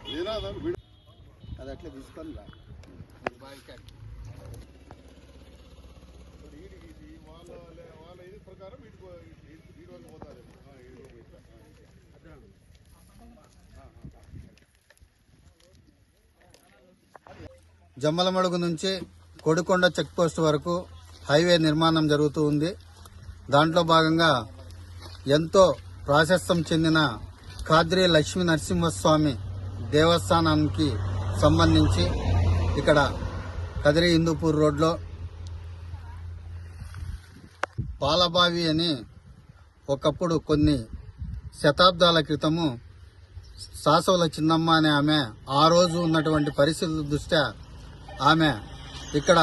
అది అట్లా తీసుకొని రా. జమ్మలమడుగు నుంచి కొడికొండ చెక్ పోస్ట్ వరకు హైవే నిర్మాణం జరుగుతూ ఉంది. దాంట్లో భాగంగా ఎంతో ప్రాశస్త్యం చెందిన ఖాద్రి లక్ష్మీ నరసింహస్వామి దేవస్థానానికి సంబంధించి ఇక్కడ కదిరి హిందూపూర్ రోడ్లో పాలబావి అని ఒకప్పుడు కొన్ని శతాబ్దాల క్రితము సాసవుల చిన్నమ్మ అనే ఆమె ఆ రోజు ఉన్నటువంటి పరిస్థితుల దృష్ట్యా ఆమె ఇక్కడ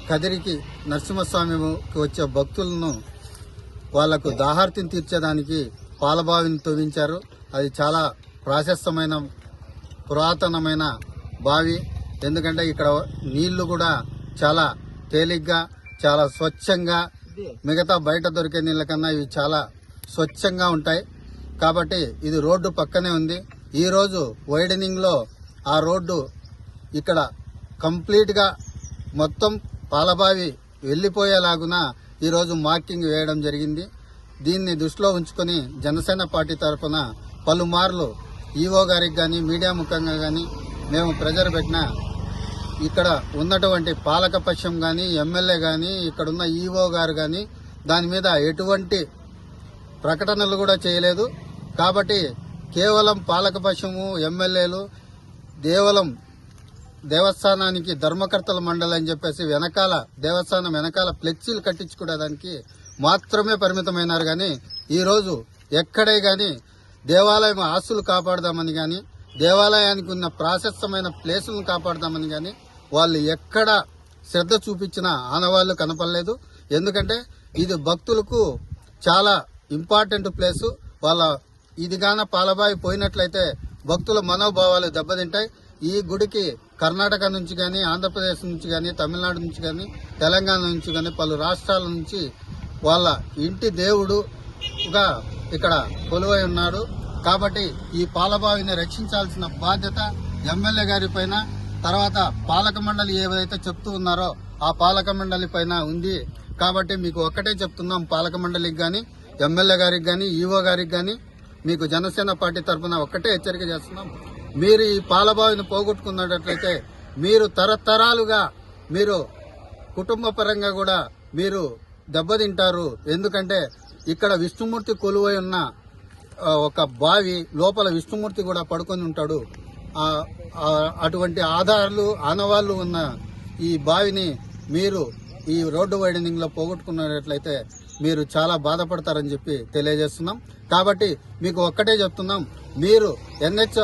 కదిరికి నరసింహస్వామికి వచ్చే భక్తులను వాళ్లకు దాహార్తిని తీర్చేదానికి పాలబావిని తవ్వించారు. అది చాలా ప్రాశస్తమైన పురాతనమైన బావి. ఎందుకంటే ఇక్కడ నీళ్లు కూడా చాలా తేలిగ్గా చాలా స్వచ్ఛంగా, మిగతా బయట దొరికే నీళ్ళ కన్నా ఇవి చాలా స్వచ్ఛంగా ఉంటాయి. కాబట్టి ఇది రోడ్డు పక్కనే ఉంది. ఈరోజు వైడనింగ్లో ఆ రోడ్డు ఇక్కడ కంప్లీట్గా మొత్తం పాలబావి వెళ్లిపోయేలాగున ఈరోజు మార్కింగ్ వేయడం జరిగింది. దీన్ని దృష్టిలో ఉంచుకొని జనసేన పార్టీ తరఫున పలుమార్లు ఈవో గారికి కానీ మీడియా ముఖంగా కానీ మేము ప్రెజర్ పెట్టినా ఇక్కడ ఉన్నటువంటి పాలకపక్షం కానీ ఎమ్మెల్యే కానీ ఇక్కడున్న ఈవో గారు కానీ దాని మీద ఎటువంటి ప్రకటనలు కూడా చేయలేదు. కాబట్టి కేవలం పాలకపక్షము ఎమ్మెల్యేలు దేవస్థానానికి ధర్మకర్తల మండలి అని చెప్పేసి దేవస్థానం వెనకాల ఫ్లెక్సీలు కట్టించుకోవడానికి మాత్రమే పరిమితమైనారు. కానీ ఈరోజు ఎక్కడే కానీ దేవాలయం ఆస్తులు కాపాడదామని కానీ దేవాలయానికి ఉన్న ప్రాశస్తమైన ప్లేసులను కాపాడదామని కానీ వాళ్ళు ఎక్కడ శ్రద్ధ చూపించిన ఆనవాళ్లు కనపడలేదు. ఎందుకంటే ఇది భక్తులకు చాలా ఇంపార్టెంట్ ప్లేసు. ఇదిగాన పాలబావి పోయినట్లయితే భక్తుల మనోభావాలు దెబ్బతింటాయి. ఈ గుడికి కర్ణాటక నుంచి కానీ ఆంధ్రప్రదేశ్ నుంచి కానీ తమిళనాడు నుంచి కానీ తెలంగాణ నుంచి కానీ పలు రాష్ట్రాల నుంచి వాళ్ళ ఇంటి దేవుడుగా ఇక్కడ కొలువై ఉన్నాడు. కాబట్టి ఈ పాలబావిని రక్షించాల్సిన బాధ్యత ఎమ్మెల్యే గారి పైన, తర్వాత పాలక మండలి ఏవైతే చెప్తూ ఉన్నారో ఆ పాలక మండలి పైన ఉంది. కాబట్టి మీకు ఒక్కటే చెప్తున్నాం, పాలక మండలికి కానీ ఎమ్మెల్యే గారికి కానీ ఈవో గారికి కానీ మీకు జనసేన పార్టీ తరఫున ఒక్కటే హెచ్చరిక చేస్తున్నాం. మీరు ఈ పాలబావిని పోగొట్టుకున్నట్లయితే మీరు తరతరాలుగా మీరు కుటుంబ పరంగా కూడా మీరు దెబ్బతింటారు. ఎందుకంటే ఇక్కడ విష్ణుమూర్తి కొలువై ఉన్న ఒక బావి లోపల విష్ణుమూర్తి కూడా పడుకొని ఉంటాడు. అటువంటి ఆనవాళ్లు ఉన్న ఈ బావిని మీరు ఈ రోడ్డు వైడనింగ్ లో పోగొట్టుకున్నట్లయితే మీరు చాలా బాధపడతారని చెప్పి తెలియజేస్తున్నాం. కాబట్టి మీకు ఒక్కటే చెప్తున్నాం, మీరు ఎన్హెచ్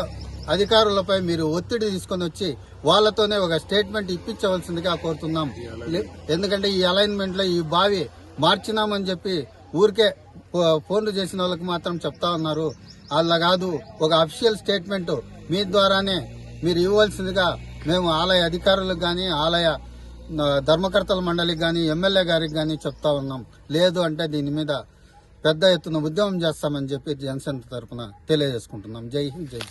అధికారులపై మీరు ఒత్తిడి తీసుకొని వచ్చి వాళ్లతోనే ఒక స్టేట్మెంట్ ఇప్పించవలసిందిగా కోరుతున్నాం. ఎందుకంటే ఈ అలైన్మెంట్ లో ఈ బావి మార్చినామని చెప్పి ఊరికే ఫోన్లు చేసిన వాళ్ళకి మాత్రం చెప్తా ఉన్నారు. అలా కాదు, ఒక అఫీషియల్ స్టేట్మెంట్ మీ ద్వారానే మీరు ఇవ్వవలసిందిగా మేము ఆలయ అధికారులకు కానీ ఆలయ ధర్మకర్తల మండలికి కానీ ఎమ్మెల్యే గారికి కానీ చెప్తా ఉన్నాం. లేదు అంటే దీని మీద పెద్ద ఎత్తున ఉద్యమం చేస్తామని చెప్పి జనసేన తరఫున తెలియజేసుకుంటున్నాం. జై హింద్, జై